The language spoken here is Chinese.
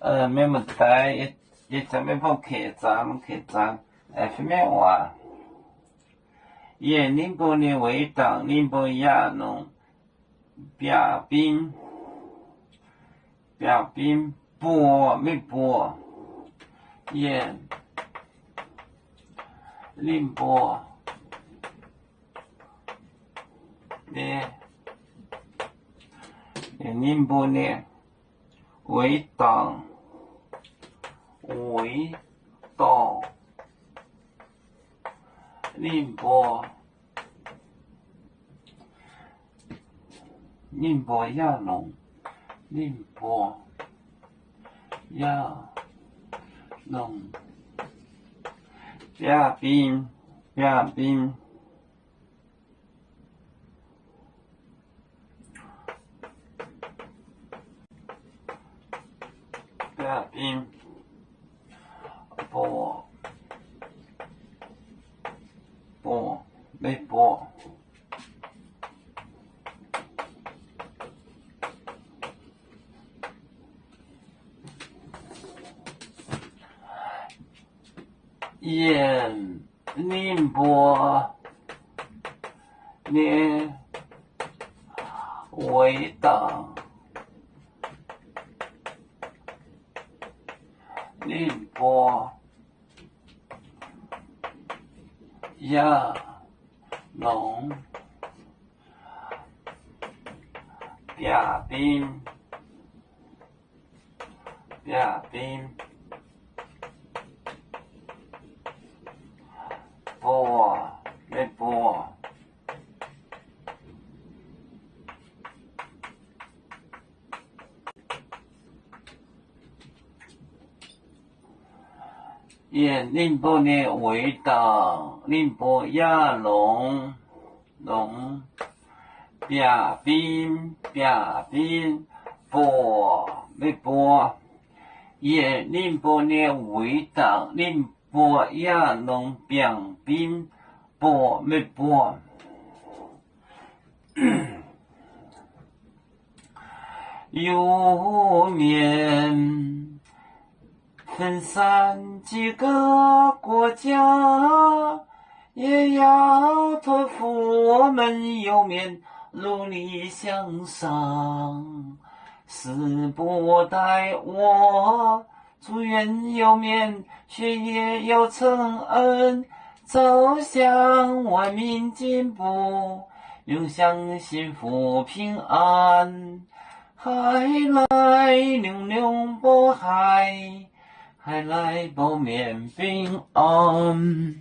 没么大，一直没帮客栈，后面话，2008年为党08亚农，表兵波没波，也08年08年为党08亚农08亚农表兵波没波，08年为党08亚农表兵波没波，08年为党08亚农表兵波没波，08年为党08亚农表兵波没波。有面分散几个国家，也要托付我们有面努力向上。死不待我，祝愿有面学业有成恩，走向文明进步，永享幸福平安。海来玲珑波海，海来保面平安。